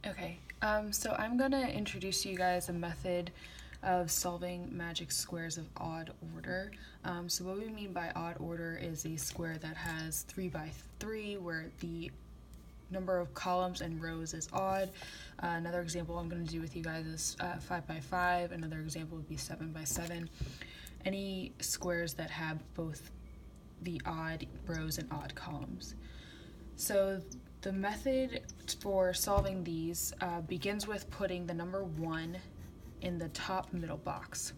Okay, so I'm going to introduce you guys a method of solving magic squares of odd order. So what we mean by odd order is a square that has 3 by 3 where the number of columns and rows is odd. Another example I'm going to do with you guys is 5 by 5. Another example would be 7 by 7. Any squares that have both the odd rows and odd columns. So the method for solving these begins with putting the number 1 in the top middle box.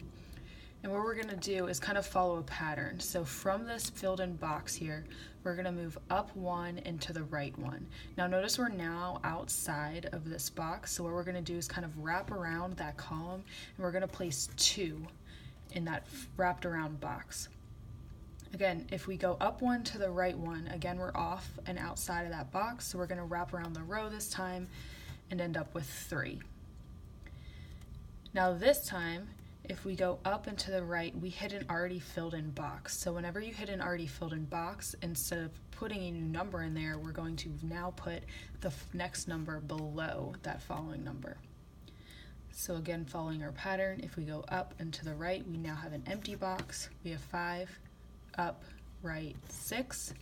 And what we're going to do is kind of follow a pattern. So from this filled in box here, we're going to move up 1 and to the right 1. Now notice we're now outside of this box, so what we're going to do is kind of wrap around that column, and we're going to place 2 in that wrapped around box. Again, if we go up 1 to the right 1, again we're off and outside of that box, so we're going to wrap around the row this time and end up with 3. Now this time, if we go up and to the right, we hit an already filled in box. So whenever you hit an already filled in box, instead of putting a new number in there, we're going to now put the next number below that following number. So again, following our pattern, if we go up and to the right, we now have an empty box. We have 5, up, right, 6.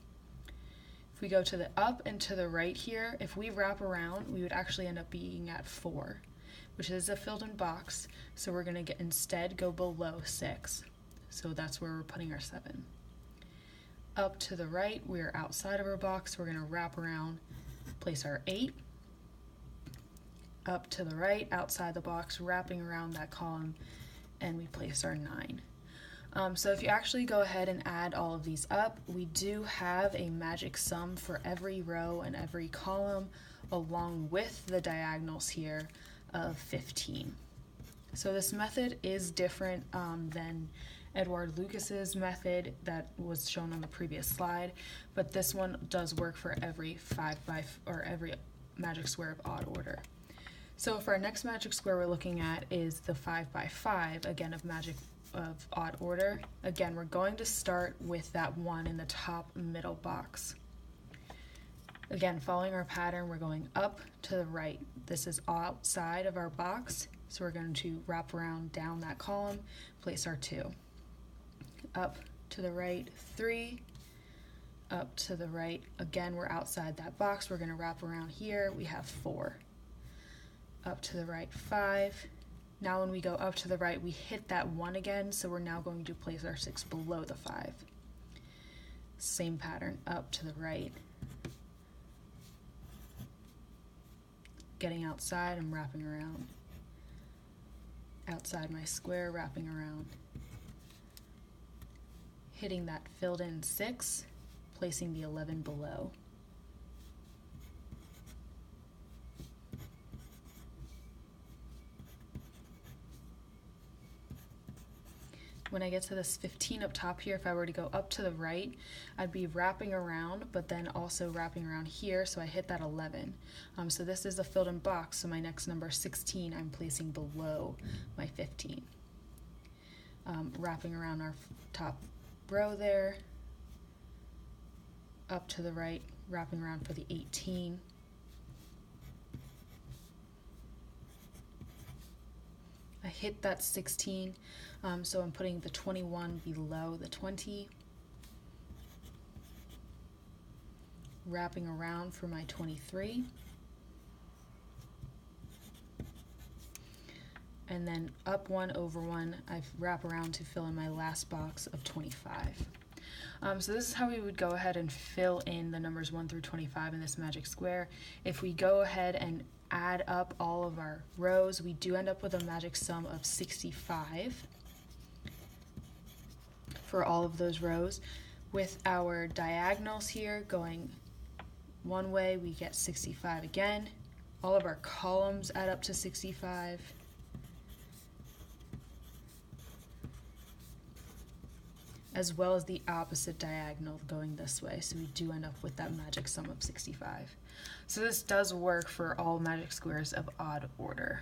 If we go to the up and to the right here, if we wrap around, we would actually end up being at 4, which is a filled in box, so we're going to instead go below 6. So that's where we're putting our 7. Up to the right, we're outside of our box, we're going to wrap around, place our 8. Up to the right, outside the box, wrapping around that column, and we place our 9. So if you actually go ahead and add all of these up, we do have a magic sum for every row and every column, along with the diagonals here of 15. So this method is different than Edward Lucas's method that was shown on the previous slide, but this one does work for every every magic square of odd order. So for our next magic square we're looking at is the 5 by 5, again of odd order. Again, we're going to start with that 1 in the top middle box. Again, following our pattern, we're going up to the right. This is outside of our box, so we're going to wrap around down that column, place our 2. Up to the right, 3. Up to the right, again, we're outside that box. We're going to wrap around here. We have 4. Up to the right, 5. Now when we go up to the right, we hit that 1 again, so we're now going to place our 6 below the 5. Same pattern, up to the right. Getting outside, I'm wrapping around. Outside my square, wrapping around. Hitting that filled in 6, placing the 11 below. When I get to this 15 up top here, if I were to go up to the right, I'd be wrapping around, but then also wrapping around here, so I hit that 11. So this is a filled in box, so my next number 16 I'm placing below my 15. Wrapping around our top row there, up to the right, wrapping around for the 18. I hit that 16, so I'm putting the 21 below the 20. Wrapping around for my 23. And then up 1 over 1, I wrap around to fill in my last box of 25. So this is how we would go ahead and fill in the numbers 1 through 25 in this magic square. If we go ahead and add up all of our rows, we do end up with a magic sum of 65 for all of those rows. With our diagonals here going one way, we get 65 again. All of our columns add up to 65. As well as the opposite diagonal going this way, so we do end up with that magic sum of 65. So this does work for all magic squares of odd order.